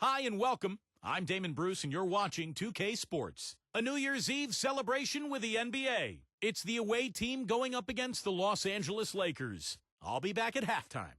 Hi and welcome. I'm Damon Bruce and you're watching 2K Sports. A New Year's Eve celebration with the NBA. It's the away team going up against the Los Angeles Lakers. I'll be back at halftime.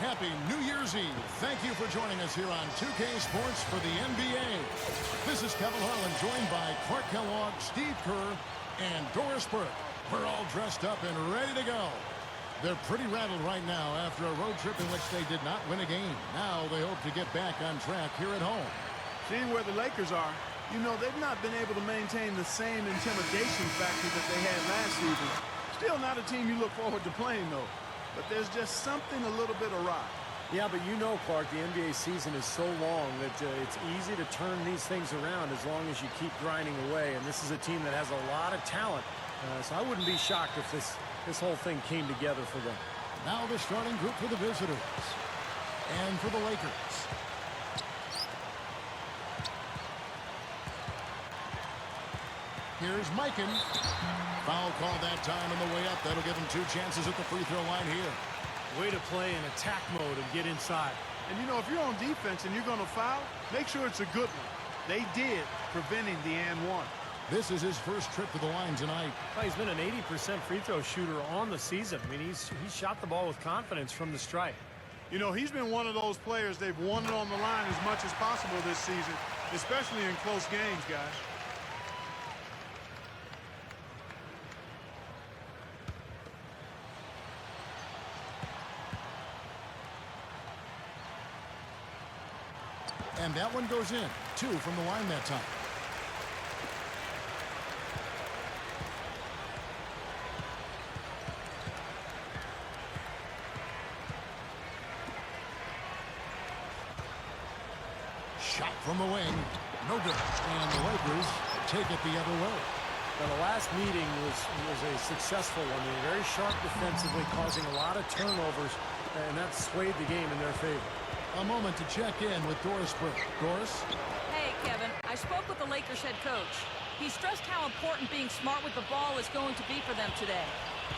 Happy New Year's Eve. Thank you for joining us here on 2K Sports for the NBA. This is Kevin Harlan, joined by Clark Kellogg, Steve Kerr, and Doris Burke. We're all dressed up and ready to go. They're pretty rattled right now after a road trip in which they did not win a game. Now they hope to get back on track here at home. Seeing where the Lakers are, you know, they've not been able to maintain the same intimidation factor that they had last season. Still not a team you look forward to playing, though. But there's just something a little bit awry. Yeah, but you know, Clark, the NBA season is so long that it's easy to turn these things around as long as you keep grinding away. And this is a team that has a lot of talent. So I wouldn't be shocked if this whole thing came together for them. Now the starting group for the visitors. And for the Lakers. Here's Mikan. Foul call that time on the way up. That'll give him 2 chances at the free throw line here. Way to play in attack mode and get inside. And, you know, if you're on defense and you're going to foul, make sure it's a good one. They did, preventing the and one. This is his first trip to the line tonight. Well, he's been an 80% free throw shooter on the season. I mean, he's shot the ball with confidence from the stripe. You know, he's been one of those players they've wanted on the line as much as possible this season, especially in close games, guys. And that one goes in. 2 from the line that time. Shot from the wing. No good. And the Lakers take it the other way. Now, the last meeting was a successful one. They were very sharp defensively, causing a lot of turnovers, and that swayed the game in their favor. A moment to check in with Doris Burke. Doris? Hey, Kevin. I spoke with the Lakers head coach. He stressed how important being smart with the ball is going to be for them today.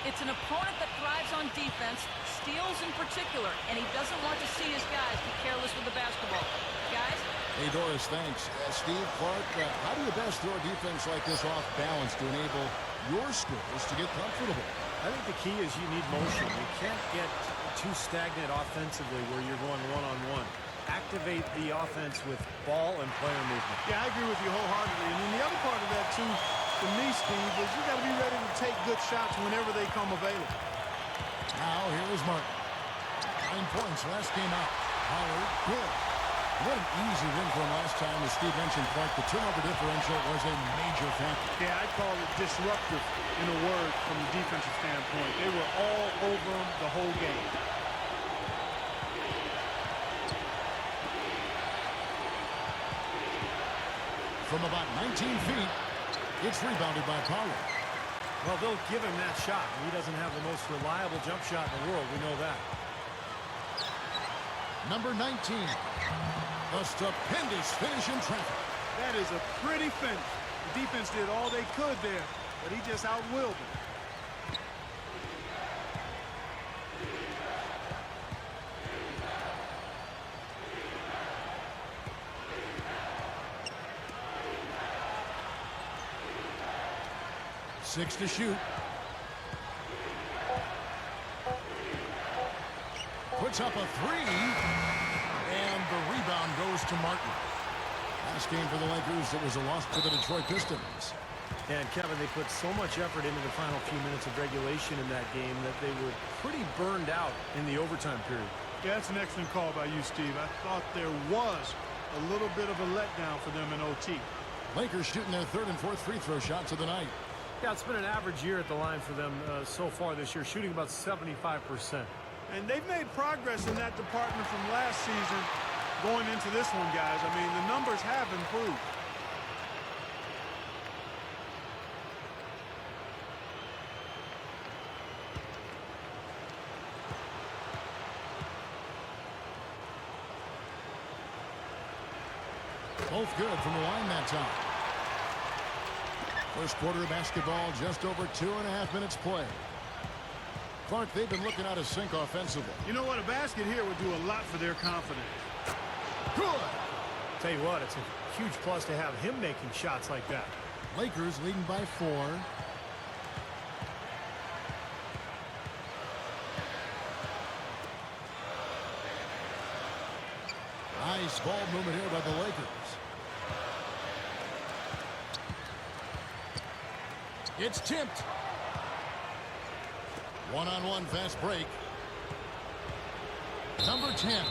It's an opponent that thrives on defense, steals in particular, and he doesn't want to see his guys be careless with the basketball. Guys? Hey, Doris, thanks. Steve, Clark, how do you best throw a defense like this off balance to enable your scorers to get comfortable? I think the key is you need motion. You can't get too stagnant offensively where you're going one-on-one. Activate the offense with ball and player movement. Yeah, I agree with you wholeheartedly. And then the other part of that, too, to me, Steve, is you got to be ready to take good shots whenever they come available. Now, here is Martin. 9 points last game out. Howard, good. What an easy win for him last time. As Steve mentioned, Clark, the turnover differential was a major factor. Yeah, I'd call it disruptive in a word from the defensive standpoint. They were all over him the whole game. From about 19 feet, it's rebounded by Pollard. Well, they'll give him that shot. He doesn't have the most reliable jump shot in the world. We know that. Number 19. A stupendous finish in traffic. That is a pretty finish. The defense did all they could there, but he just outwilled them. Six to shoot. Puts up a 3. And the rebound goes to Martin. Last game for the Lakers, it was a loss to the Detroit Pistons. And, Kevin, they put so much effort into the final few minutes of regulation in that game that they were pretty burned out in the overtime period. Yeah, that's an excellent call by you, Steve. I thought there was a little bit of a letdown for them in OT. Lakers shooting their third and fourth free throw shots of the night. Yeah, it's been an average year at the line for them so far this year, shooting about 75%. And they've made progress in that department from last season going into this one, guys. I mean, the numbers have improved. Both good from the line that time. First quarter of basketball, just over 2.5 minutes play. Clark, they've been looking out of sync offensively. You know what? A basket here would do a lot for their confidence. Good. Tell you what, it's a huge plus to have him making shots like that. Lakers leading by 4. Nice ball movement here by the Lakers. It's tipped. One-on-one fast break. Number 10.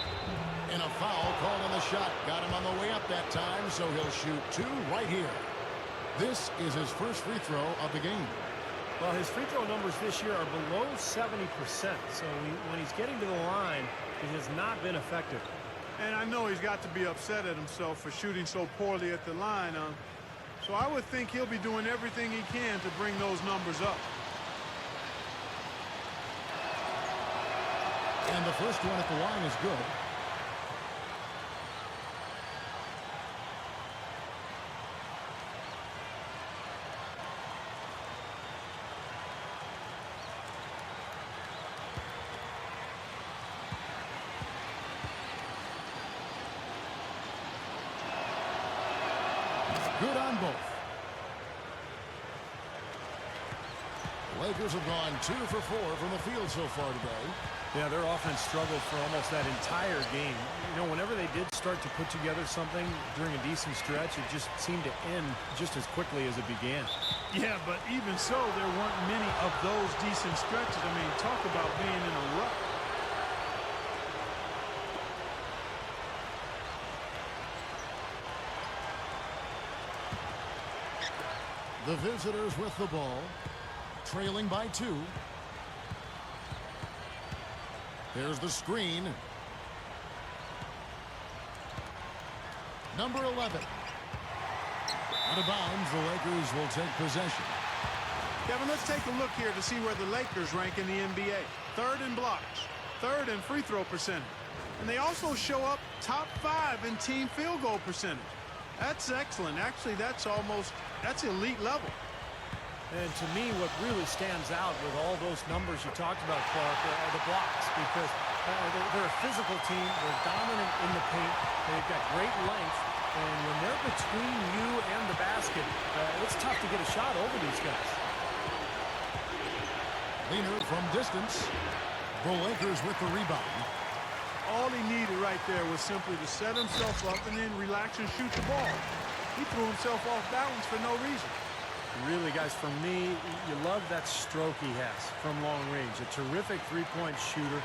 And a foul called on the shot. Got him on the way up that time, so he'll shoot 2 right here. This is his first free throw of the game. Well, his free throw numbers this year are below 70%, so when he's getting to the line, it has not been effective. And I know he's got to be upset at himself for shooting so poorly at the line. So I would think he'll be doing everything he can to bring those numbers up. And the first one at the line is good. Good on both. The Lakers have gone 2 for 4 from the field so far today. Yeah, their offense struggled for almost that entire game. You know, whenever they did start to put together something during a decent stretch, it just seemed to end just as quickly as it began. Yeah, but even so, there weren't many of those decent stretches. I mean, talk about being in a rut. The visitors with the ball, trailing by 2. There's the screen. Number 11. Out of bounds, the Lakers will take possession. Kevin, let's take a look here to see where the Lakers rank in the NBA. 3rd in blocks, 3rd in free throw percentage. And they also show up top 5 in team field goal percentage. That's excellent. Actually, that's elite level. And to me, what really stands out with all those numbers you talked about, Clark, are the blocks, because they're a physical team. They're dominant in the paint. They've got great length. And when they're between you and the basket, it's tough to get a shot over these guys. Leaner from distance. The Lakers with the rebound. All he needed right there was simply to set himself up and then relax and shoot the ball. He threw himself off balance for no reason. Really, guys, for me, you love that stroke he has from long range. A terrific three-point shooter.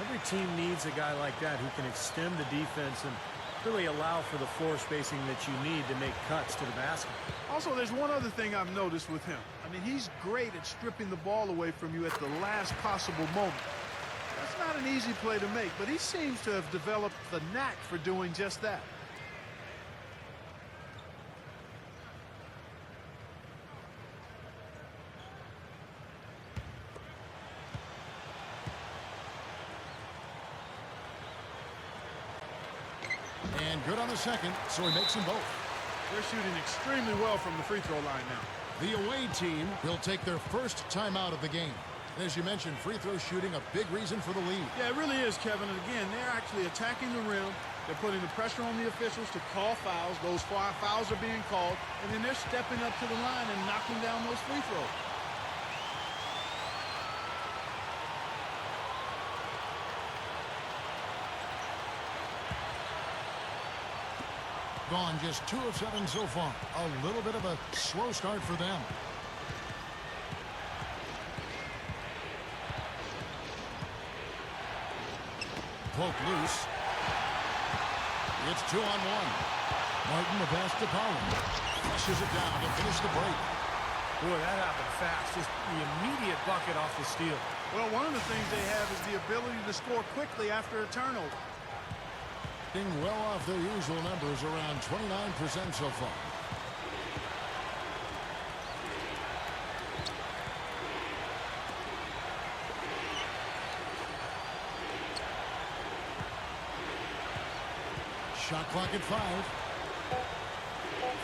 Every team needs a guy like that who can extend the defense and really allow for the floor spacing that you need to make cuts to the basket. Also, there's one other thing I've noticed with him. I mean, he's great at stripping the ball away from you at the last possible moment. That's not an easy play to make, but he seems to have developed the knack for doing just that. And good on the second, so he makes them both. They're shooting extremely well from the free throw line now. The away team will take their first timeout of the game. As you mentioned, free throw shooting a big reason for the lead. Yeah, it really is, Kevin. And again, they're actually attacking the rim. They're putting the pressure on the officials to call fouls. Those fouls are being called. And then they're stepping up to the line and knocking down those free throws. Gone just 2 of 7 so far. A little bit of a slow start for them. poked loose. It's 2-on-1. Martin, the pass to Powell. Flushes it down to finish the break. Boy, that happened fast. Just the immediate bucket off the steal. Well, one of the things they have is the ability to score quickly after a turnover. Being well off their usual numbers, around 29% so far. Shot clock at 5.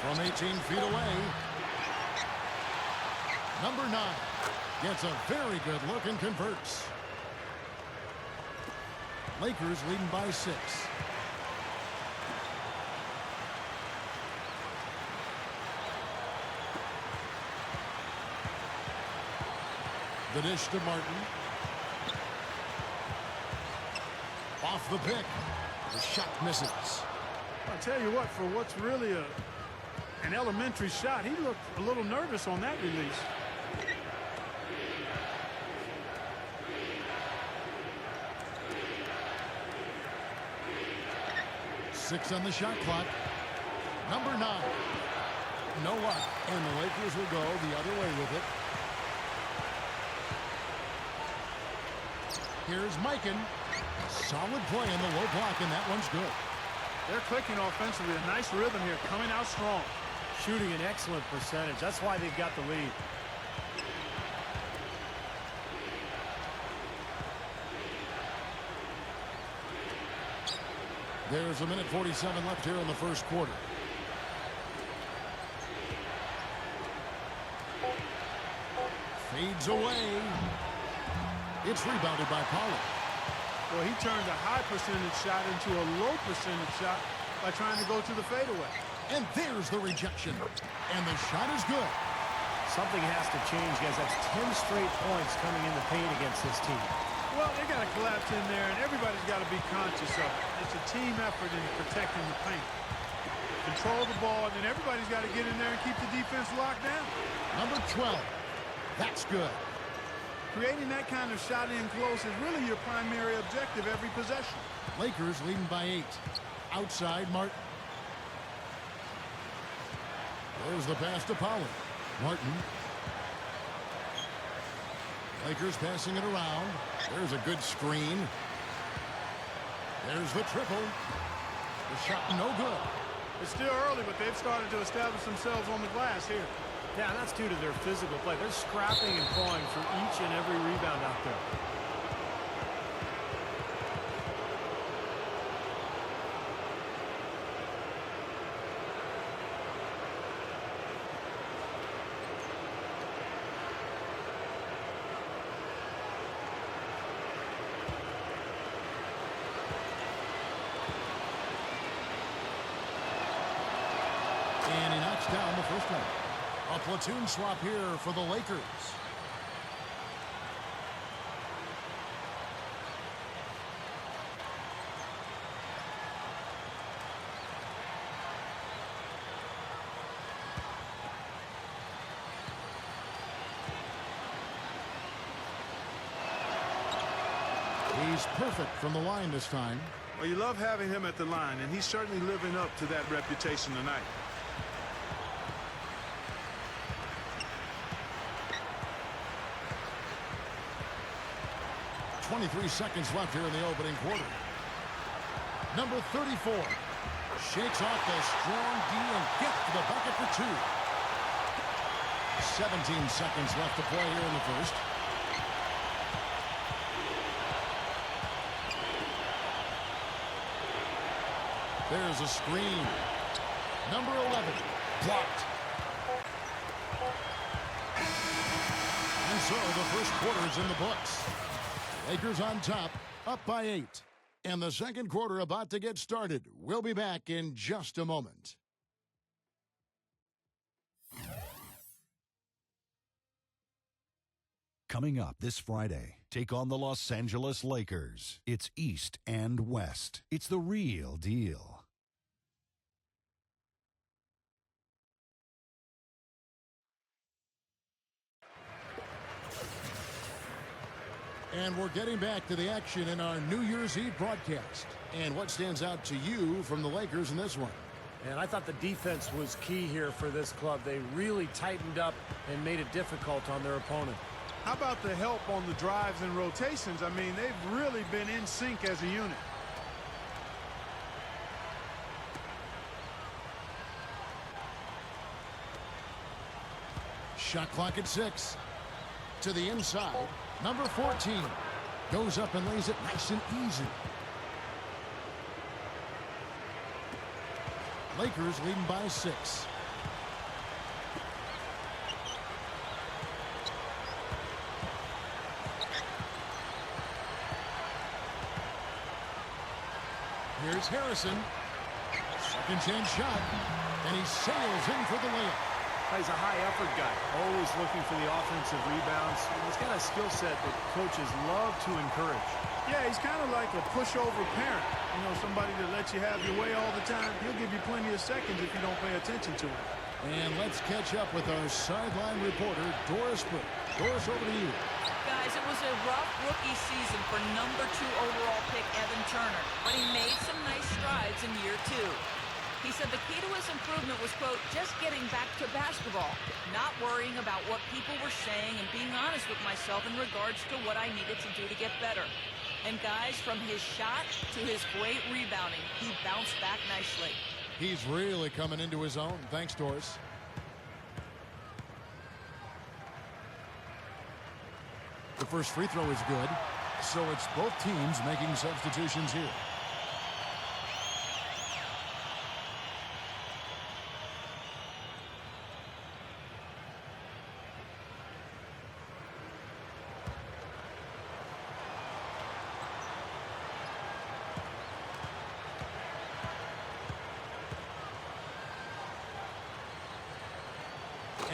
From 18 feet away. Number 9 gets a very good look and converts. Lakers leading by 6. The dish to Martin. Off the pick. The shot misses. I'll tell you what, for what's really an elementary shot, he looked a little nervous on that release. Six on the shot clock. Number 9. No luck. And the Lakers will go the other way with it. Here's Mikan. Solid play in the low block, and that one's good. They're clicking offensively. A nice rhythm here, coming out strong. Shooting an excellent percentage. That's why they've got the lead. There's a minute 47 left here in the first quarter. Fades away. It's rebounded by Pollard. Well, he turned a high percentage shot into a low percentage shot by trying to go to the fadeaway. And there's the rejection. And the shot is good. Something has to change, guys. That's 10 straight points coming in the paint against this team. Well, they got to collapse in there, and everybody's got to be conscious of it. It's a team effort in protecting the paint. Control the ball, and then everybody's got to get in there and keep the defense locked down. Number 12. That's good. Creating that kind of shot in close is really your primary objective every possession. Lakers leading by 8. Outside, Martin. There's the pass to Pollard. Martin. Lakers passing it around. There's a good screen. There's the triple. The shot no good. It's still early, but they've started to establish themselves on the glass here. Yeah, and that's due to their physical play. They're scrapping and clawing for each and every rebound out there. And he knocks down the first one. A platoon swap here for the Lakers. He's perfect from the line this time. Well, you love having him at the line, and he's certainly living up to that reputation tonight. 23 seconds left here in the opening quarter. Number 34 shakes off the strong D and gets to the bucket for 2. 17 seconds left to play here in the first. There's a screen. Number 11 blocked. And so the first quarter is in the books. Lakers on top, up by 8. And the second quarter about to get started. We'll be back in just a moment. Coming up this Friday, take on the Los Angeles Lakers. It's East and West. It's the real deal. And we're getting back to the action in our New Year's Eve broadcast. And what stands out to you from the Lakers in this one? And I thought the defense was key here for this club. They really tightened up and made it difficult on their opponent. How about the help on the drives and rotations? I mean, they've really been in sync as a unit. Shot clock at 6. To the inside. Number 14 goes up and lays it nice and easy. Lakers leading by 6. Here's Harrison. Second chance shot. And he sails in for the layup. He's a high-effort guy, always looking for the offensive rebounds. And he's got a skill set that coaches love to encourage. Yeah, he's kind of like a pushover parent. You know, somebody that lets you have your way all the time. He'll give you plenty of seconds if you don't pay attention to him. And let's catch up with our sideline reporter, Doris Burke. Doris, over to you. Guys, it was a rough rookie season for number 2 overall pick Evan Turner, but he made some nice strides in year 2. He said the key to his improvement was, quote, just getting back to basketball, not worrying about what people were saying and being honest with myself in regards to what I needed to do to get better. And guys, from his shot to his great rebounding, he bounced back nicely. He's really coming into his own. Thanks, Doris. The first free throw is good, so it's both teams making substitutions here.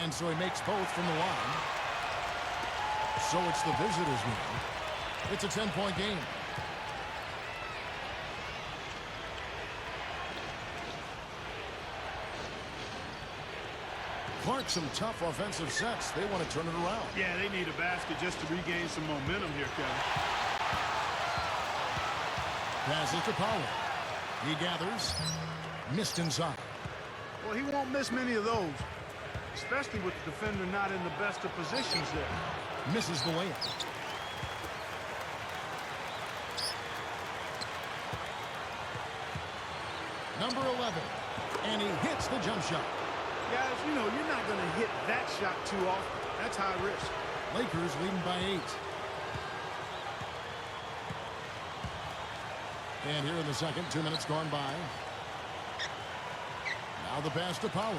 And so he makes both from the line. So it's the visitors now. It's a 10-point game. Clark, some tough offensive sets. They want to turn it around. Yeah, they need a basket just to regain some momentum here, Kevin. Passes to Powell. He gathers. Missed inside. Well, he won't miss many of those, especially with the defender not in the best of positions there. Misses the layup. Number 11. And he hits the jump shot. Guys, you know, you're not going to hit that shot too often. That's high risk. Lakers leading by 8. And here in the second, 2 minutes gone by. Now the pass to Powell.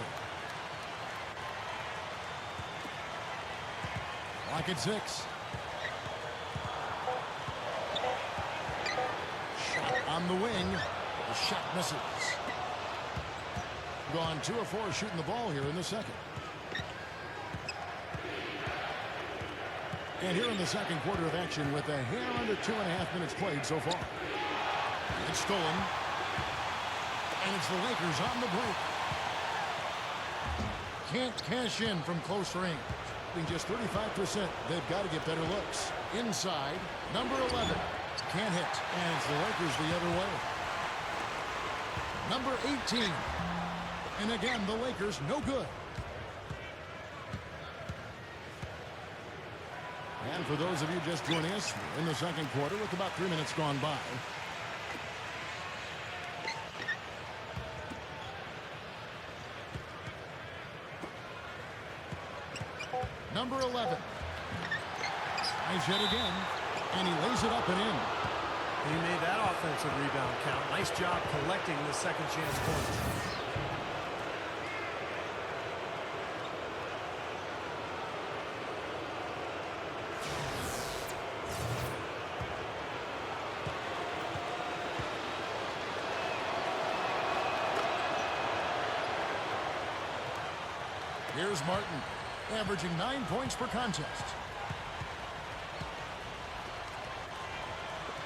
Clock at 6. Shot on the wing. The shot misses. Gone 2 of 4 shooting the ball here in the second. And here in the second quarter of action with a hair under 2.5 minutes played so far. It's stolen. And it's the Lakers on the break. Can't cash in from close range. Being just 35%, they've got to get better looks. Inside, number 11. Can't hit. And it's the Lakers the other way. Number 18. And again, the Lakers no good. And for those of you just joining us, we're in the second quarter with about 3 minutes gone by. Number 11. Nice hit again. And he lays it up and in. He made that offensive rebound count. Nice job collecting the second chance points. Here's Martin, averaging 9 points per contest.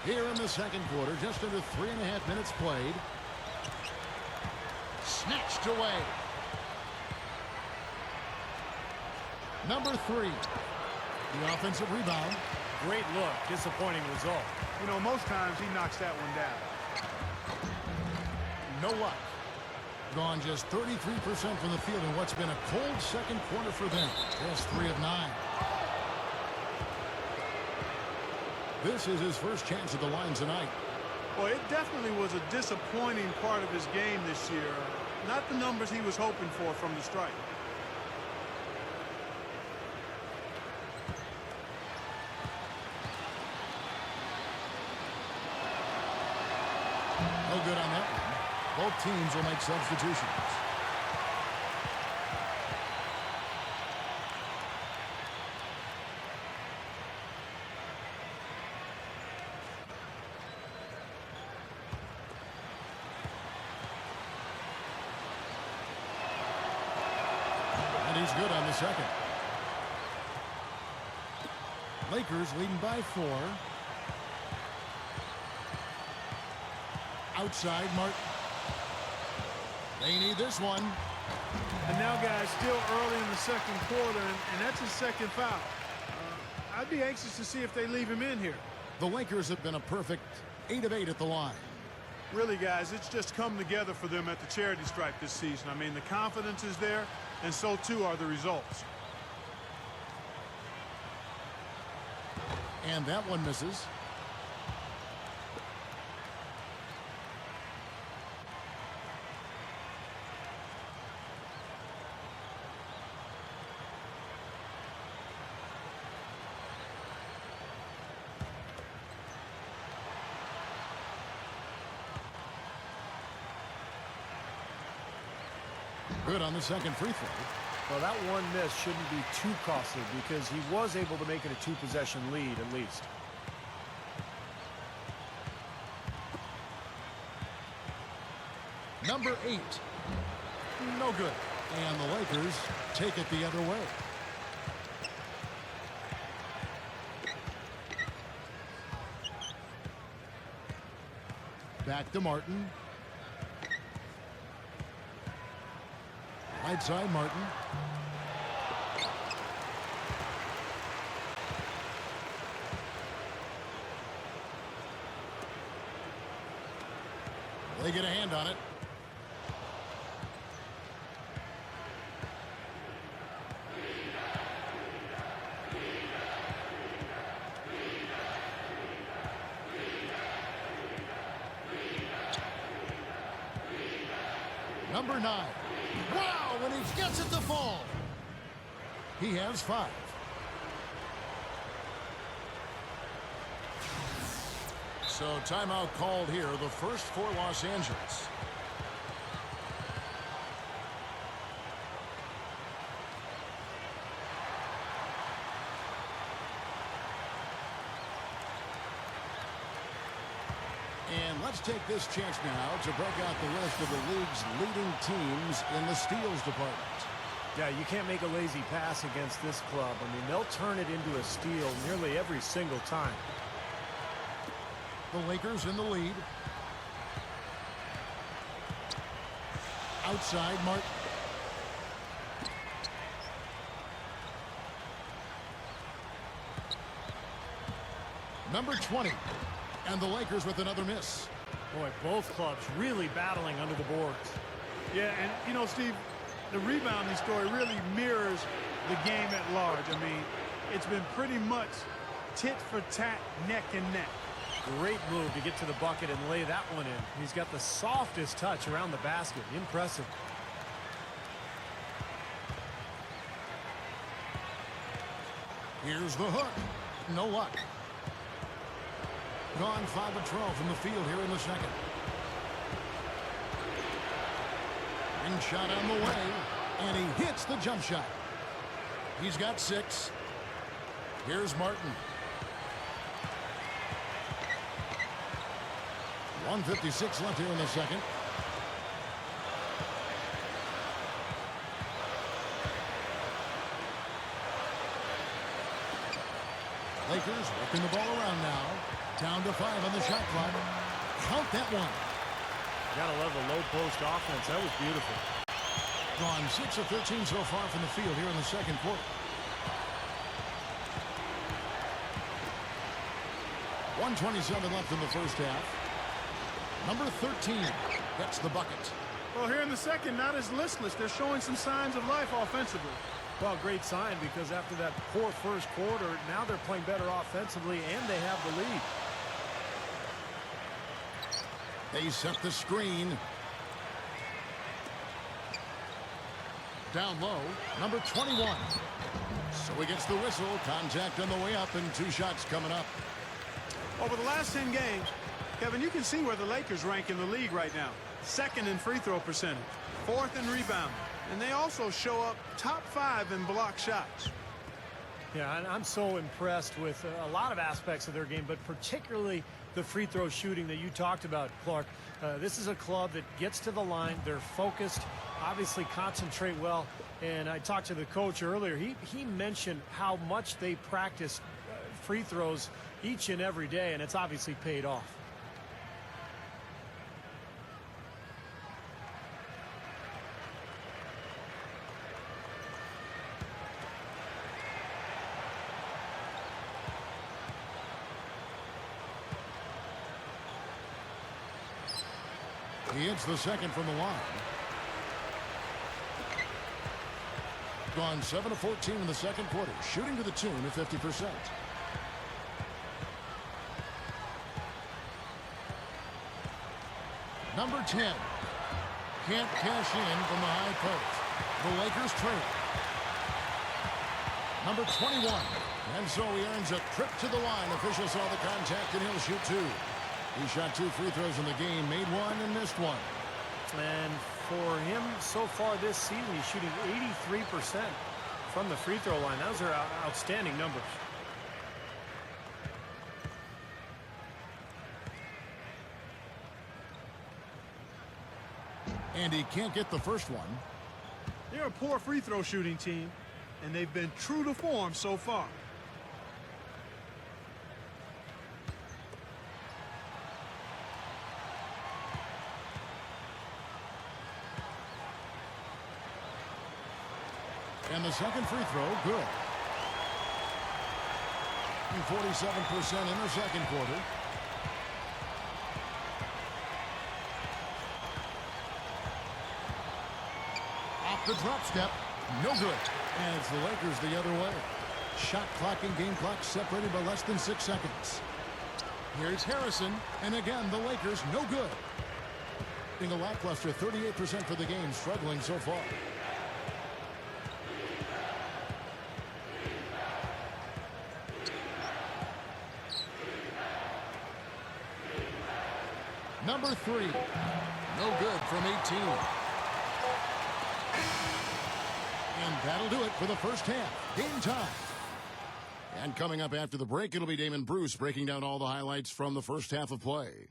Here in the second quarter, just under 3.5 minutes played. Snatched away. Number 3. The offensive rebound. Great look. Disappointing result. You know, most times he knocks that one down. No luck. Gone just 33% from the field in what's been a cold second quarter for them. Just 3 of 9. This is his first chance at the line tonight. Well, it definitely was a disappointing part of his game this year. Not the numbers he was hoping for from the strike. No good on that one. Both teams will make substitutions. And he's good on the second. Lakers leading by 4. Outside, Martin. They need this one. And now, guys, still early in the second quarter, and that's his second foul. I'd be anxious to see if they leave him in here. The Lakers have been a perfect 8 of 8 at the line. Really, guys, it's just come together for them at the charity stripe this season. I mean, the confidence is there, and so too are the results. And that one misses. Good on the second free throw. Well, that one miss shouldn't be too costly because he was able to make it a 2-possession lead at least. Number 8. No good. And the Lakers take it the other way. Back to Martin. Right side, Martin. They get a hand on it. Number 9. Wow, when he gets it to fall. He has 5. So timeout called here, the first for Los Angeles. And let's take this chance now to break out the list of the league's leading teams in the steals department. Yeah, you can't make a lazy pass against this club. I mean, they'll turn it into a steal nearly every single time. The Lakers in the lead. Outside, Martin. Number 20. And the Lakers with another miss. Boy, both clubs really battling under the boards. Yeah, and, you know, Steve, the rebounding story really mirrors the game at large. I mean, it's been pretty much tit for tat, neck and neck. Great move to get to the bucket and lay that one in. He's got the softest touch around the basket. Impressive. Here's the hook. No luck. Gone 5 of 12 from the field here in the second. Ring shot on the way, and he hits the jump shot. He's got 6. Here's Martin. 1:56 left here in the second. Lakers working the ball around now. Down to 5 on the shot clock. Count that one. Gotta love the low post offense. That was beautiful. Gone 6 of 13 so far from the field here in the second quarter. 1:27 left in the first half. Number 13 gets the bucket. Well, here in the second, not as listless. They're showing some signs of life offensively. Well, great sign, because after that poor first quarter, now they're playing better offensively, and they have the lead. They set the screen. Down low, number 21. So he gets the whistle. Contact on the way up, and 2 shots coming up. Over the last 10 games, Kevin, you can see where the Lakers rank in the league right now. Second in free throw percentage, 4th in rebounding, and they also show up top 5 in block shots. Yeah, and I'm so impressed with a lot of aspects of their game, but particularly the free throw shooting that you talked about, Clark. This is a club that gets to the line. They're focused, obviously concentrate well. And I talked to the coach earlier. He mentioned how much they practice free throws each and every day, and it's obviously paid off. He hits the second from the line. Gone 7 of 14 in the second quarter, shooting to the tune of 50%. Number 10 can't cash in from the high post. The Lakers trail. Number 21, and so he earns a trip to the line. Official saw the contact, and he'll shoot 2. He shot 2 free throws in the game, made 1 and missed 1. And for him so far this season, he's shooting 83% from the free throw line. Those are outstanding numbers. And he can't get the first one. They're a poor free throw shooting team, and they've been true to form so far. And the second free throw, good. 47% in the second quarter. Off the drop step, no good. And it's the Lakers the other way. Shot clock and game clock separated by less than 6 seconds. Here's Harrison, and again the Lakers no good. Being a lackluster 38% for the game, struggling so far. Number 3, no good from 18. And that'll do it for the first half. Game time. And coming up after the break, it'll be Damon Bruce breaking down all the highlights from the first half of play.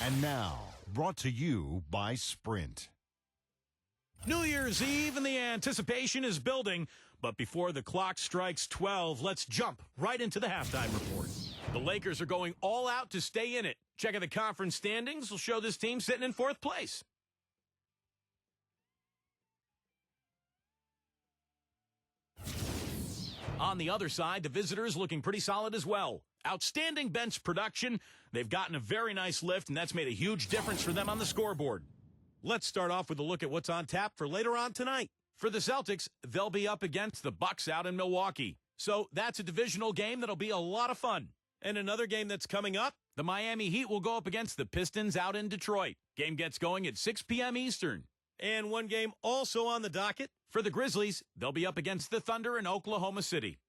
And now, brought to you by Sprint. New Year's Eve and the anticipation is building, but before the clock strikes 12, let's jump right into the halftime report. The Lakers are going all out to stay in it. Checking the conference standings will show this team sitting in 4th place. On the other side, the visitors looking pretty solid as well. Outstanding bench production. They've gotten a very nice lift, and that's made a huge difference for them on the scoreboard. Let's start off with a look at what's on tap for later on tonight. For the Celtics, they'll be up against the Bucks out in Milwaukee. So that's a divisional game that'll be a lot of fun. And another game that's coming up, the Miami Heat will go up against the Pistons out in Detroit. Game gets going at 6 p.m. Eastern. And one game also on the docket. For the Grizzlies, they'll be up against the Thunder in Oklahoma City.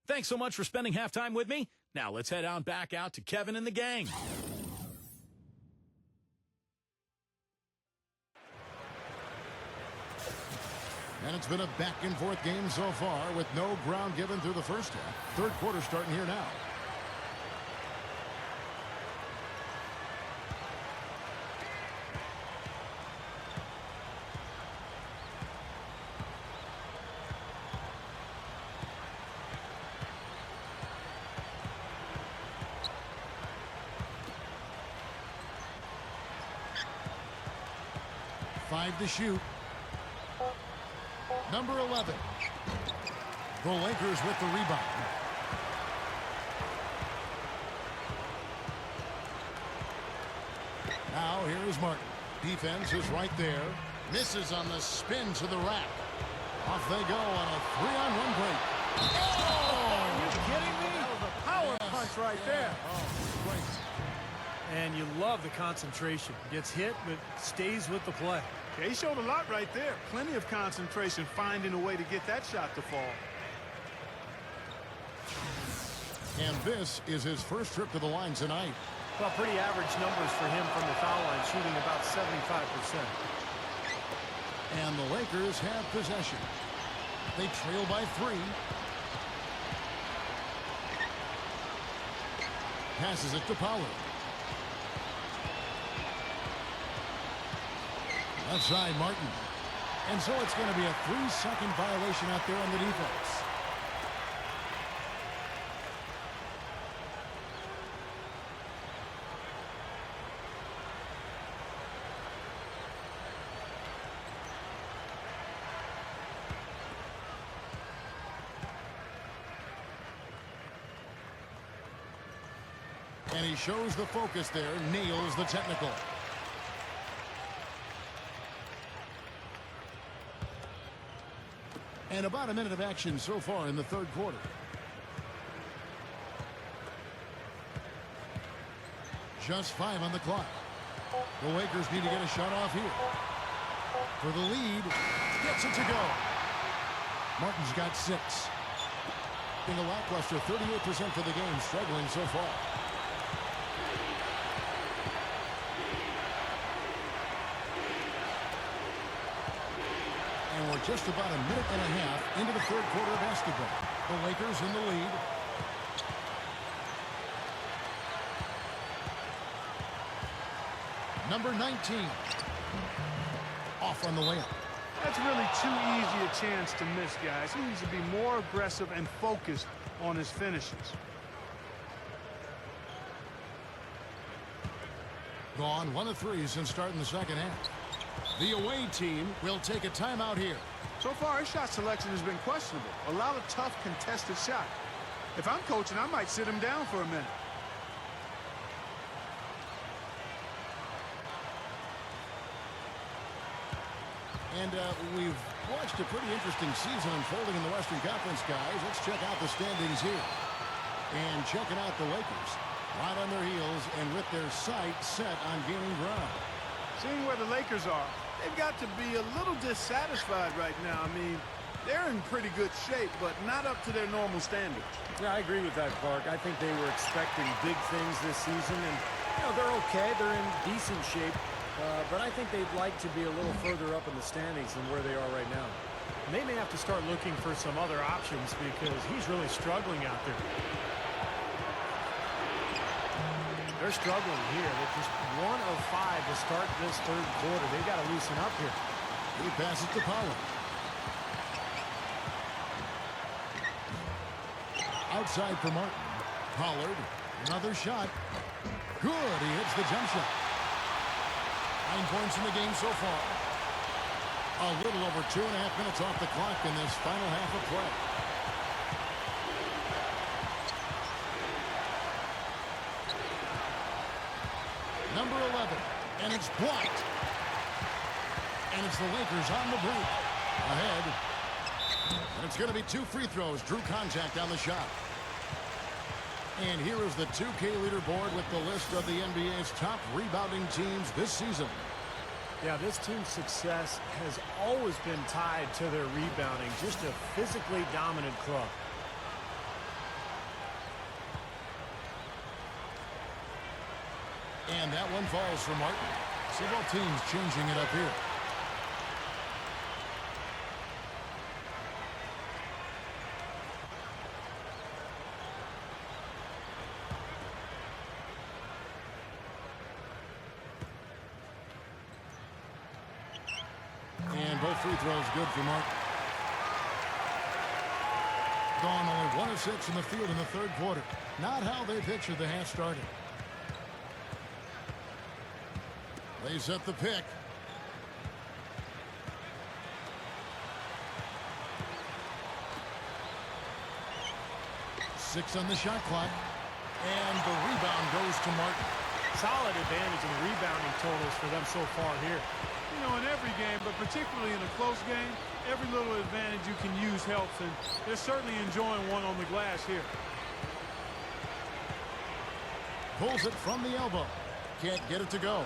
Thanks so much for spending halftime with me. Now let's head on back out to Kevin and the gang. And it's been a back-and-forth game so far with no ground given through the first half. Third quarter starting here now. Five to shoot. Number 11. The Lakers with the rebound. Now here is Martin. Defense is right there. Misses on the spin to the rack. Off they go on a 3-on-1 break. Oh, are you kidding me? That was a power punch right there. Oh, great. And you love the concentration. Gets hit, but stays with the play. Yeah, he showed a lot right there. Plenty of concentration, finding a way to get that shot to fall. And this is his first trip to the line tonight. Well, pretty average numbers for him from the foul line, shooting about 75%. And the Lakers have possession. They trail by 3. Passes it to Pollard. Left side, Martin. And so it's going to be a 3-second violation out there on the defense. And he shows the focus there, nails the technical. And about a minute of action so far in the third quarter. Just 5 on the clock. The Lakers need to get a shot off here. For the lead, gets it to go. Martin's got 6. Being a lackluster 38% for the game, struggling so far. And we're just about a minute and a half into the third quarter of basketball. The Lakers in the lead. Number 19. Off on the layup. That's really too easy a chance to miss, guys. He needs to be more aggressive and focused on his finishes. Gone 1 of 3 since starting the second half. The away team will take a timeout here. So far, his shot selection has been questionable. A lot of tough, contested shots. If I'm coaching, I might sit him down for a minute. And we've watched a pretty interesting season unfolding in the Western Conference, guys. Let's check out the standings here. And checking out the Lakers. Right on their heels and with their sights set on gaining ground. Seeing where the Lakers are, they've got to be a little dissatisfied right now. I mean, they're in pretty good shape, but not up to their normal standards. Yeah, I agree with that, Clark. I think they were expecting big things this season, and they're okay. They're in decent shape, but I think they'd like to be a little further up in the standings than where they are right now. And they may have to start looking for some other options because he's really struggling out there. They're struggling here. They're just 1 of 5 to start this third quarter. They've got to loosen up here. He passes to Pollard. Outside for Martin. Pollard, another shot. Good, he hits the jump shot. 9 points in the game so far. A little over 2.5 minutes off the clock in this final half of play. Number 11, and it's blocked. And it's the Lakers on the break. Ahead. And it's going to be 2 free throws. Drew contact on the shot. And here is the 2K leaderboard with the list of the NBA's top rebounding teams this season. Yeah, this team's success has always been tied to their rebounding. Just a physically dominant club. And that one falls for Martin. So both teams changing it up here. And both free throws good for Martin. Gone only 1 of 6 in the field in the third quarter. Not how they pictured the half started. They set the pick. Six on the shot clock. And the rebound goes to Martin. Solid advantage in rebounding totals for them so far here. You know, in every game, but particularly in a close game, every little advantage you can use helps, and they're certainly enjoying one on the glass here. Pulls it from the elbow. Can't get it to go.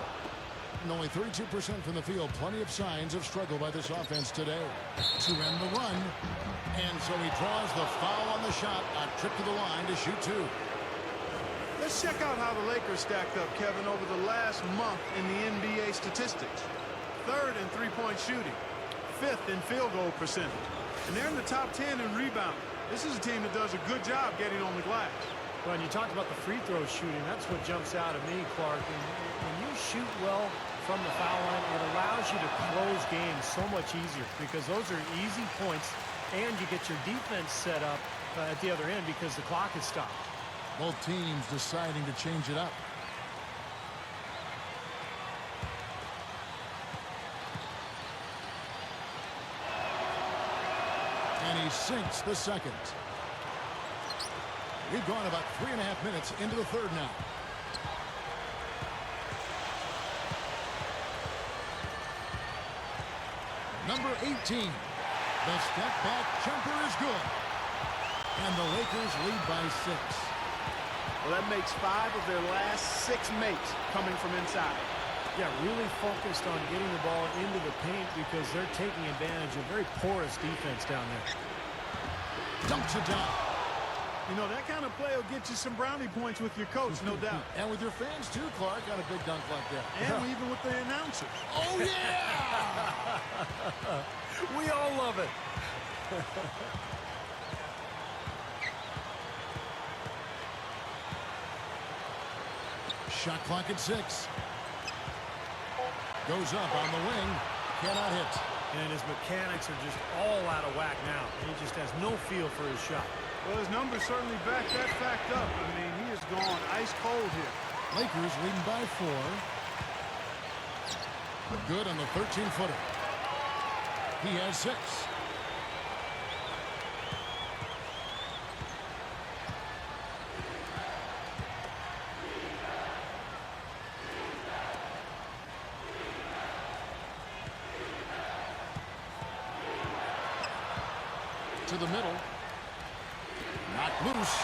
And only 32% from the field. Plenty of signs of struggle by this offense today. To end the run. And so he draws the foul on the shot. A trip to the line to shoot two. Let's check out how the Lakers stacked up, Kevin, over the last month in the NBA statistics. 3rd in three-point shooting. 5th in field goal percentage. And they're in the top 10 in rebounding. This is a team that does a good job getting on the glass. Well, and you talked about the free throw shooting. That's what jumps out at me, Clark. And when you shoot well from the foul line, it allows you to close games so much easier because those are easy points, and you get your defense set up at the other end because the clock is stopped. Both teams deciding to change it up. And he sinks the second. We've gone about 3.5 minutes into the third now. Number 18. The step back jumper is good. And the Lakers lead by 6. Well, that makes 5 of their last 6 makes coming from inside. Yeah, really focused on getting the ball into the paint because they're taking advantage of very porous defense down there. Dumps it down. You know, that kind of play will get you some brownie points with your coach, no doubt. And with your fans, too, Clark, on a big dunk like that. And even with the announcers. Oh, yeah! We all love it. Shot clock at 6. Goes up on the wing. Cannot hit. And his mechanics are just all out of whack now. He just has no feel for his shot. Well, his numbers certainly back that fact up. I mean, he has gone ice cold here. Lakers leading by 4. Good on the 13-footer. He has 6. To the middle. Knocked loose.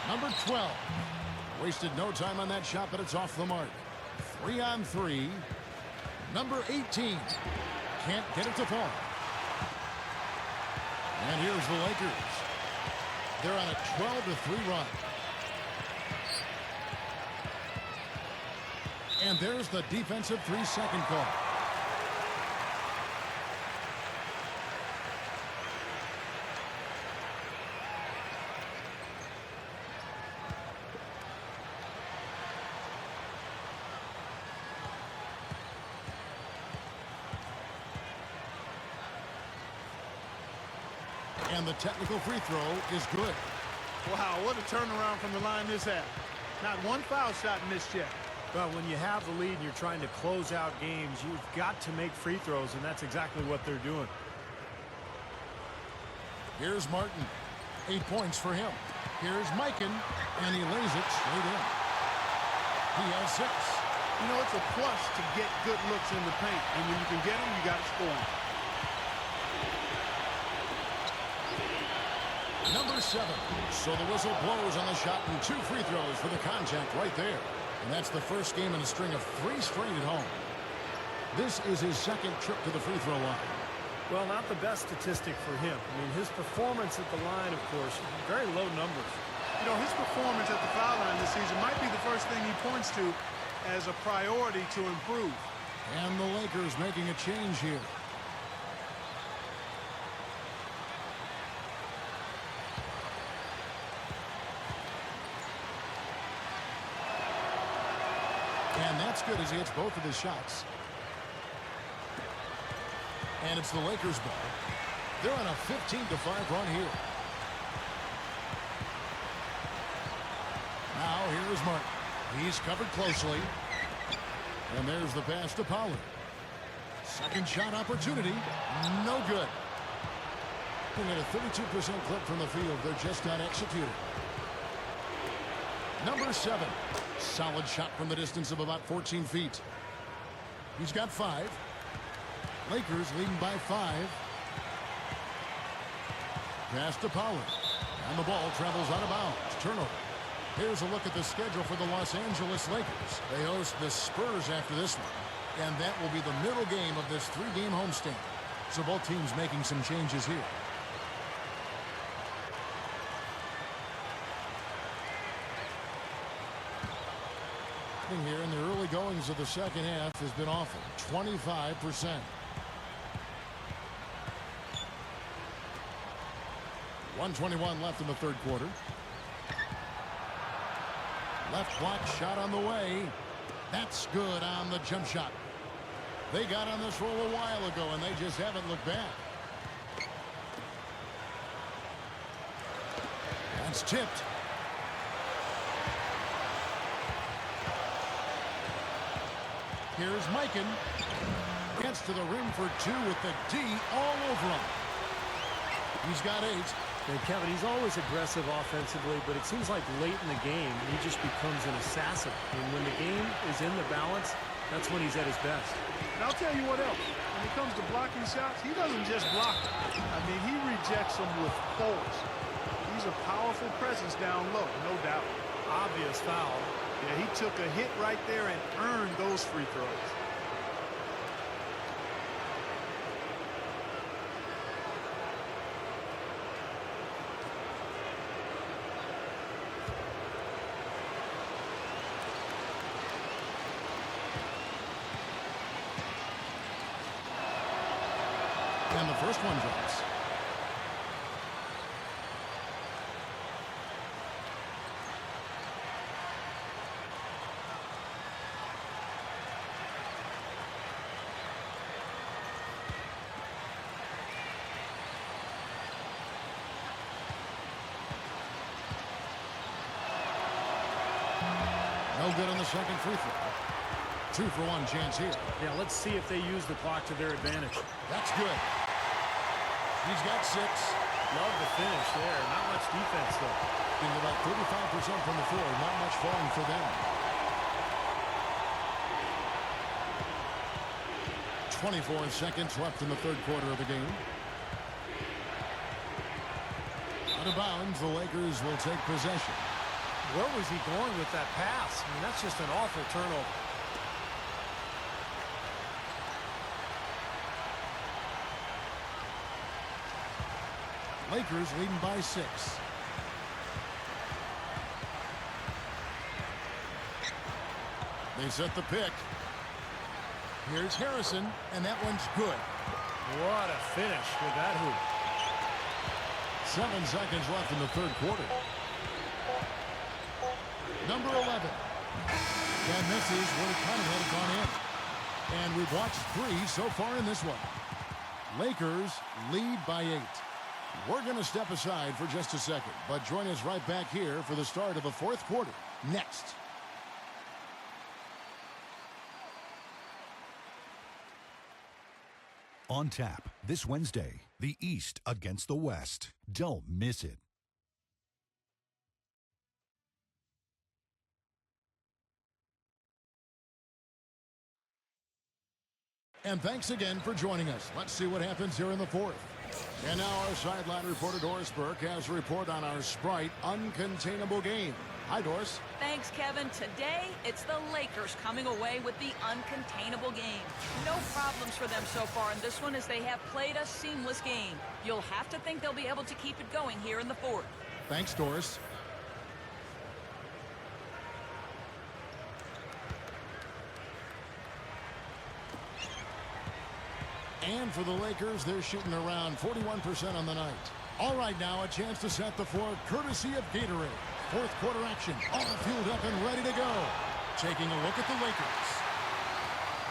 Number 12. Wasted no time on that shot, but it's off the mark. 3 on 3. Number 18. Can't get it to fall. And here's the Lakers. They're on a 12-3 run. And there's the defensive 3-second call. And the technical free throw is good. Wow, what a turnaround from the line this had. Not one foul shot missed yet. Well, when you have the lead and you're trying to close out games, you've got to make free throws, and that's exactly what they're doing. Here's Martin. 8 points for him. Here's Mikan, and he lays it straight in. He has 6. You know, it's a plus to get good looks in the paint. And when you can get them, you got to score them. Number 7. So the whistle blows on the shot and 2 free throws for the contact right there. And that's the first game in a string of 3 straight at home. This is his second trip to the free throw line. Well, not the best statistic for him. I mean, his performance at the line, of course, very low numbers. You know, his performance at the foul line this season might be the first thing he points to as a priority to improve. And the Lakers making a change here. And that's good as he hits both of his shots. And it's the Lakers' ball. They're on a 15-5 run here. Now here's Martin. He's covered closely. And there's the pass to Pollard. Second shot opportunity. No good. Looking at a 32% clip from the field. They're just not executing. Number 7. Solid shot from the distance of about 14 feet. He's got 5. Lakers leading by 5. Pass to Pollard. And the ball travels out of bounds. Turnover. Here's a look at the schedule for the Los Angeles Lakers. They host the Spurs after this one. And that will be the middle game of this 3-game homestand. So both teams making some changes here. Here in the early goings of the second half has been awful. 25%. .121 left in the third quarter. Left block shot on the way. That's good on the jump shot. They got on this roll a while ago, and they just haven't looked back. That's tipped. Here's Mikan. Gets to the rim for 2 with the D all over him. He's got 8. And Kevin, he's always aggressive offensively, but it seems like late in the game, he just becomes an assassin. And when the game is in the balance, that's when he's at his best. And I'll tell you what else. When it comes to blocking shots, he doesn't just block them. I mean, he rejects them with force. He's a powerful presence down low, no doubt. Obvious foul. Yeah, he took a hit right there and earned those free throws. And the first one drops. No good on the second free throw. 2-for-1 chance here. Yeah, let's see if they use the clock to their advantage. That's good. He's got 6. Love the finish there. Not much defense, though. In about 35% from the floor. Not much falling for them. 24 seconds left in the third quarter of the game. Out of bounds, the Lakers will take possession. Where was he going with that pass? I mean, that's just an awful turnover. Lakers leading by 6. They set the pick. Here's Harrison, and that one's good. What a finish with that hoop. 7 seconds left in the third quarter. Number 11. And this is where the counter had gone in. And we've watched 3 so far in this one. Lakers lead by 8. We're going to step aside for just a second, but join us right back here for the start of the fourth quarter. Next. On tap this Wednesday, the East against the West. Don't miss it. And thanks again for joining us. Let's see what happens here in the fourth. And now our sideline reporter Doris Burke has a report on our Sprite uncontainable game. Hi, Doris. Thanks, Kevin. Today, it's the Lakers coming away with the uncontainable game. No problems for them so far in this one as they have played a seamless game. You'll have to think they'll be able to keep it going here in the fourth. Thanks, Doris. And for the Lakers, they're shooting around 41% on the night. All right, now a chance to set the floor courtesy of Gatorade. Fourth quarter action, all fueled up and ready to go. Taking a look at the Lakers.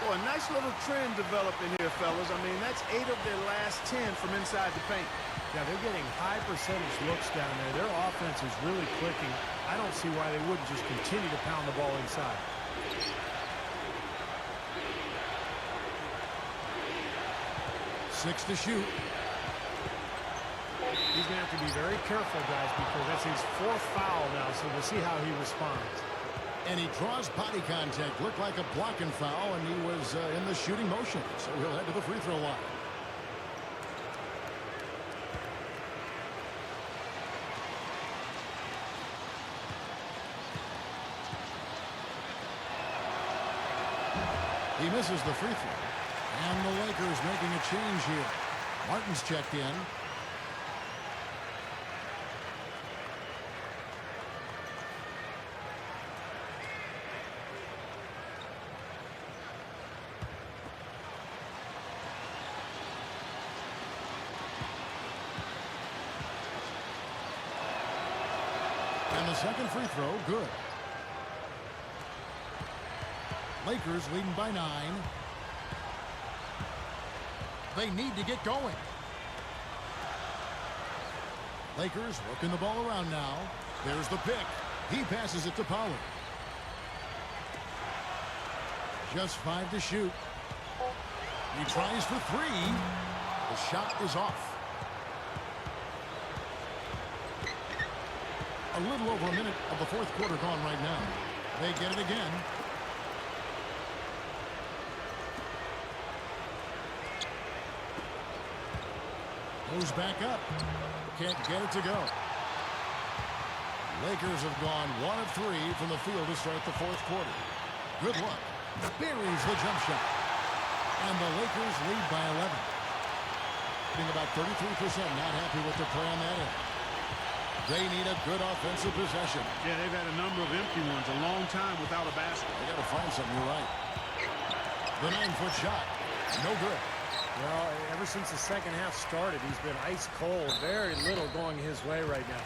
Boy, a nice little trend developing here, fellas. I mean, that's 8 of their last 10 from inside the paint. Yeah, they're getting high percentage looks down there. Their offense is really clicking. I don't see why they wouldn't just continue to pound the ball inside. Six to shoot. He's going to have to be very careful, guys, because that's his 4th foul now, so we'll see how he responds. And he draws body contact. Looked like a blocking foul, and he was in the shooting motion. So he'll head to the free throw line. He misses the free throw. And the Lakers making a change here. Martin's checked in. And the second free throw, good. Lakers leading by 9. They need to get going. Lakers working the ball around now. There's the pick. He passes it to Pollard. Just 5 to shoot. He tries for 3. The shot is off. A little over a minute of the 4th quarter gone right now. They get it again. Goes back up. Can't get it to go. Lakers have gone 1 of 3 from the field to start the 4th quarter. Good luck. Buries the jump shot. And the Lakers lead by 11. Being about 33%, not happy with their play on that end. They need a good offensive possession. Yeah, they've had a number of empty ones, a long time without a basket. They got to find something, you're right. The 9-foot shot, no good. Well, ever since the second half started, he's been ice cold. Very little going his way right now.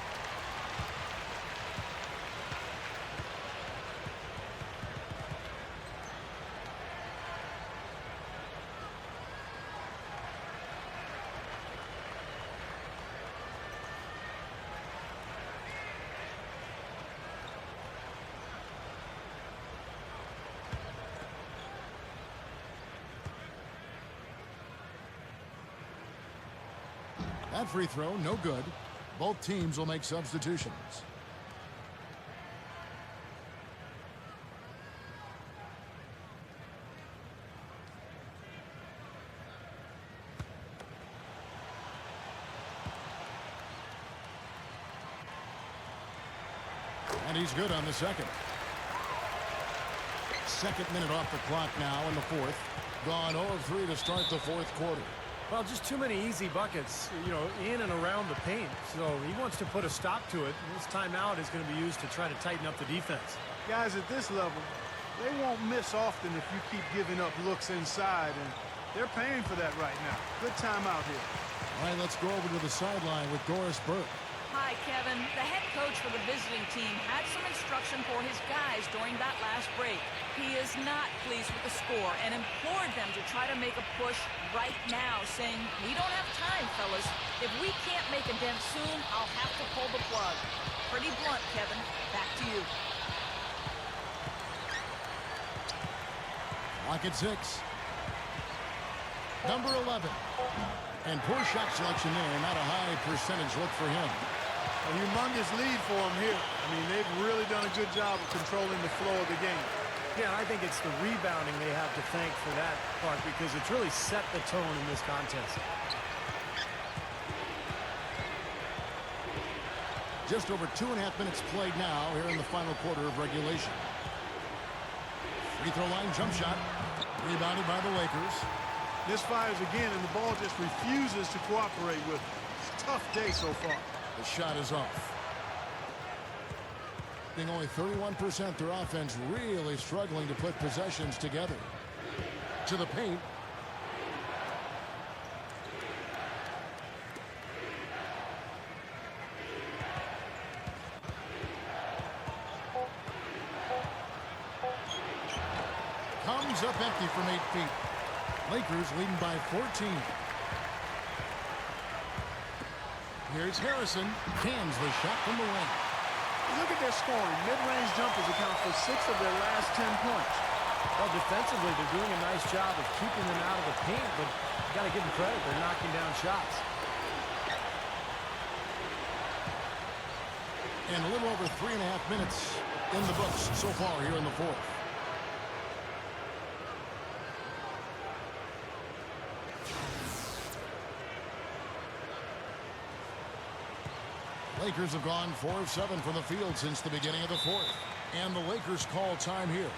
That free throw, no good. Both teams will make substitutions. And he's good on the second. Second minute off the clock now in the 4th. Gone 0 of 3 to start the 4th quarter. Well, just too many easy buckets, you know, in and around the paint. So he wants to put a stop to it. This timeout is going to be used to try to tighten up the defense. Guys at this level, they won't miss often if you keep giving up looks inside, and they're paying for that right now. Good timeout here. All right, let's go over to the sideline with Doris Burke. Hi, Kevin. The head coach for the visiting team had some instruction for his guys during that last break. He is not pleased with the score and implored them to try to make a push right now, saying, "We don't have time, fellas. If we can't make a dent soon, I'll have to pull the plug." Pretty blunt, Kevin. Back to you. Lock at 6. Number 11. And poor shot selection there. Not a high percentage look for him. A humongous lead for them here. I mean, they've really done a good job of controlling the flow of the game. Yeah, I think it's the rebounding they have to thank for that, Clark, because it's really set the tone in this contest. Just over 2.5 minutes played now here in the final quarter of regulation. Free throw line jump shot. Rebounded by the Lakers. This fires again, and the ball just refuses to cooperate with it. It's a tough day so far. The shot is off. Being only 31%, their offense really struggling to put possessions together. To the paint. Comes up empty from 8 feet. Lakers leading by 14. Here's Harrison. Cans the shot from the wing. Look at their scoring. Mid-range jumpers account for 6 of their last 10 points. Well, defensively, they're doing a nice job of keeping them out of the paint, but you got to give them credit. They're knocking down shots. And a little over 3.5 minutes in the books so far here in the fourth. Lakers have gone 4 of 7 from the field since the beginning of the fourth. And the Lakers call time here.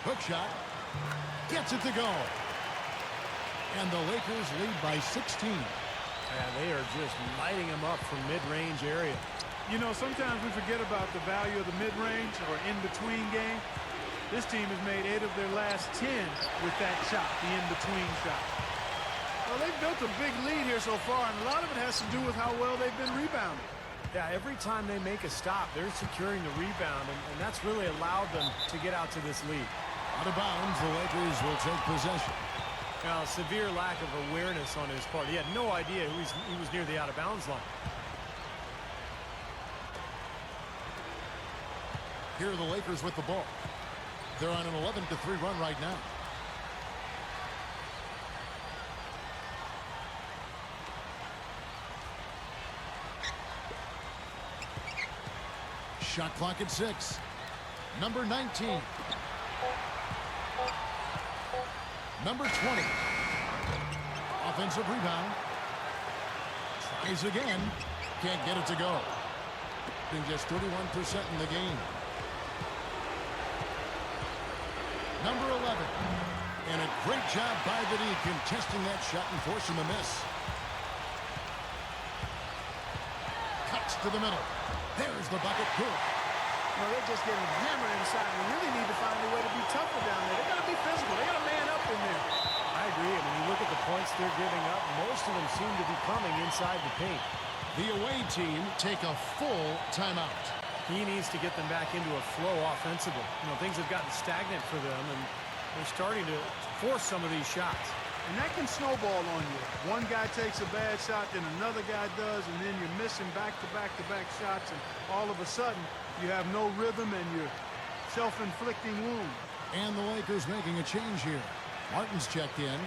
Hook shot. Gets it to go. And the Lakers lead by 16. Yeah, they are just lighting them up from mid-range area. You know, sometimes we forget about the value of the mid-range or in-between game. This team has made 8 of their last 10 with that shot, the in-between shot. Well, they've built a big lead here so far, and a lot of it has to do with how well they've been rebounding. Yeah, every time they make a stop, they're securing the rebound, and that's really allowed them to get out to this lead. Out of bounds, the Lakers will take possession. Now, severe lack of awareness on his part. He had no idea he was near the out-of-bounds line. Here are the Lakers with the ball. They're on an 11-3 run right now. Shot clock at 6. Number 19. Number 20. Offensive rebound. Tries again. Can't get it to go. Being just 31% in the game. Number 11. And a great job by the D contesting that shot and forcing the miss. Cuts to the middle. There's the bucket. Good. No, they're just getting hammered inside. We really need to find a way to be tougher down there. They got to be physical. They got to man up in there. I agree. I mean, you look at the points they're giving up, most of them seem to be coming inside the paint. The away team take a full timeout. He needs to get them back into a flow offensively. You know, things have gotten stagnant for them, and they're starting to force some of these shots. And that can snowball on you. One guy takes a bad shot, then another guy does, and then you're missing back-to-back-to-back shots, and all of a sudden, you have no rhythm and you're self-inflicting wound. And the Lakers making a change here. Martin's checked in.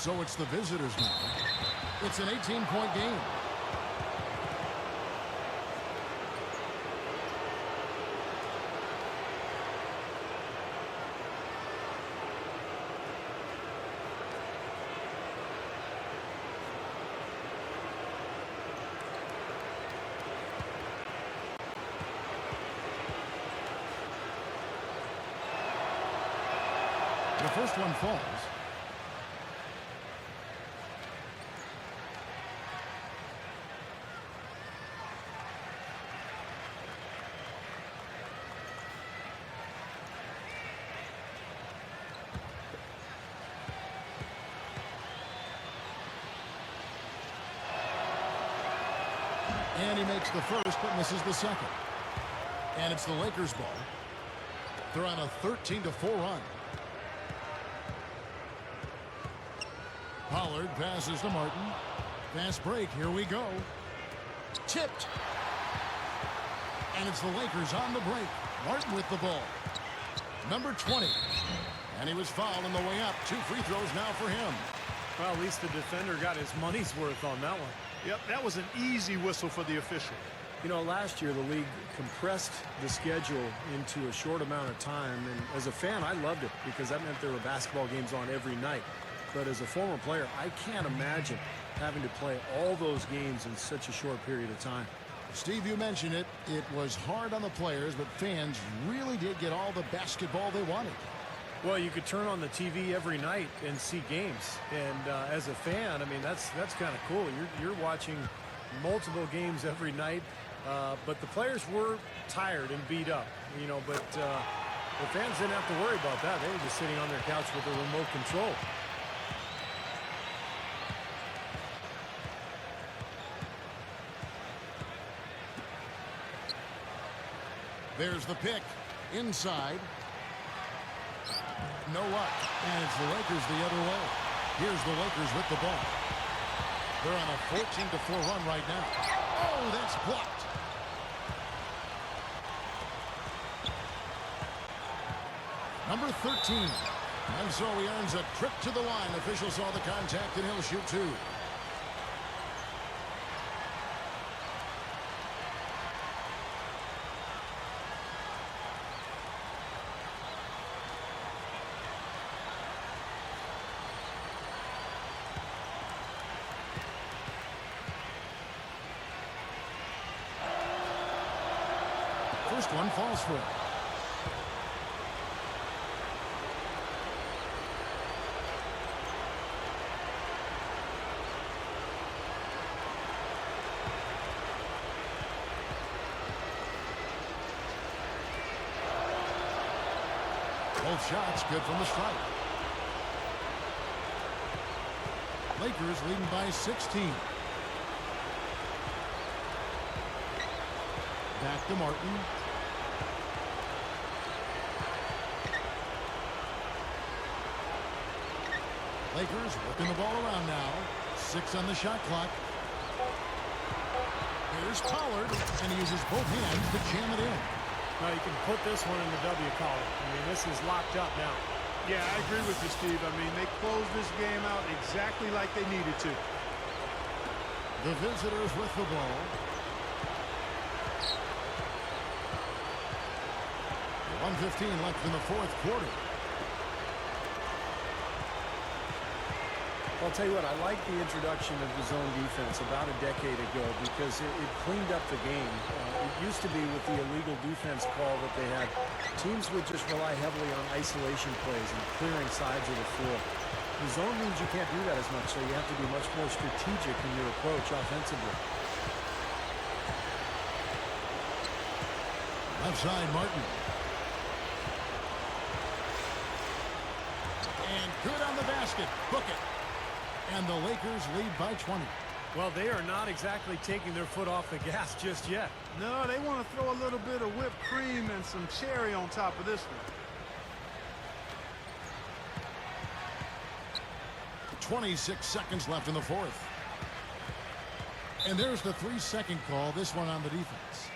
So it's the visitors now. It's an 18-point game. first one falls. And he makes the first, but misses the second. And it's the Lakers' ball. They're on a 13-4 run. Pollard passes to Martin. Fast break. Here we go. Tipped. And it's the Lakers on the break. Martin with the ball. Number 20. And he was fouled on the way up. 2 free throws now for him. Well, at least the defender got his money's worth on that one. Yep, that was an easy whistle for the official. You know, last year the league compressed the schedule into a short amount of time, and as a fan I loved it because that meant there were basketball games on every night. But as a former player, I can't imagine having to play all those games in such a short period of time. Steve, you mentioned it. It was hard on the players, but fans really did get all the basketball they wanted. Well, you could turn on the TV every night and see games, and as a fan, I mean, that's kind of cool. You're watching multiple games every night, but the players were tired and beat up, you know, but the fans didn't have to worry about that. They were just sitting on their couch with the remote control. There's the pick. Inside. No luck. And it's the Lakers the other way. Here's the Lakers with the ball. They're on a 14-4 run right now. Oh, that's blocked. Number 13. And so he earns a trip to the line. Official saw the contact, and he'll shoot 2. First one falls for him. Both shots good from the stripe. Lakers leading by 16. Back to Martin. Lakers working the ball around now. 6 on the shot clock. Here's Pollard, and he uses both hands to jam it in. Now you can put this one in the W column. I mean, this is locked up now. Yeah, I agree with you, Steve. I mean, they closed this game out exactly like they needed to. The visitors with the ball. 1:15 left in the fourth quarter. I'll tell you what, I like the introduction of the zone defense about a decade ago because it cleaned up the game. It used to be with the illegal defense call that they had, teams would just rely heavily on isolation plays and clearing sides of the floor. The zone means you can't do that as much, so you have to be much more strategic in your approach offensively. Left side, Martin. And good on the basket. Book it. And the Lakers lead by 20. Well, they are not exactly taking their foot off the gas just yet. No, they want to throw a little bit of whipped cream and some cherry on top of this one. 26 seconds left in the fourth. And there's the 3-second call, this one on the defense.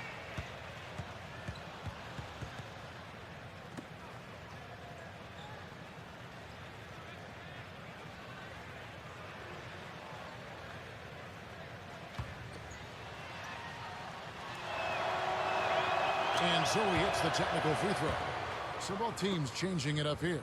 And so he hits the technical free throw. So both teams changing it up here.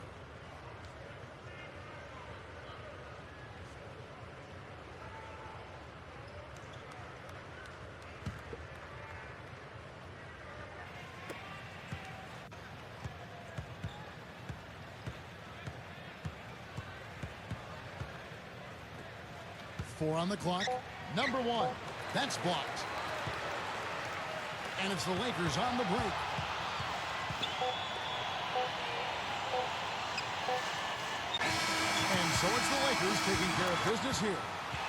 4 on the clock. Number 1. That's blocked. And it's the Lakers on the break. And so it's the Lakers taking care of business here.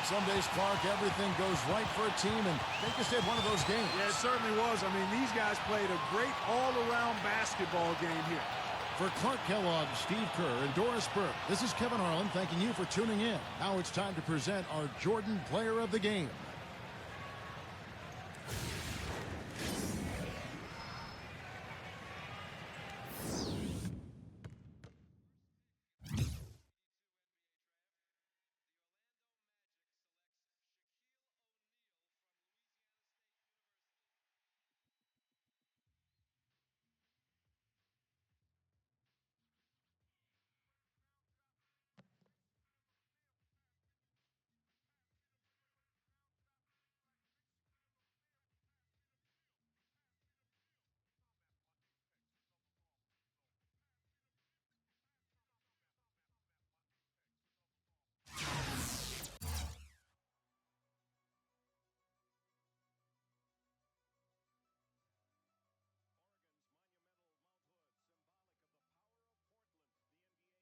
Some days, Clark, everything goes right for a team, and they just had one of those games. Yeah, it certainly was. I mean, these guys played a great all-around basketball game here. For Clark Kellogg, Steve Kerr, and Doris Burke, this is Kevin Harlan thanking you for tuning in. Now it's time to present our Jordan Player of the Game.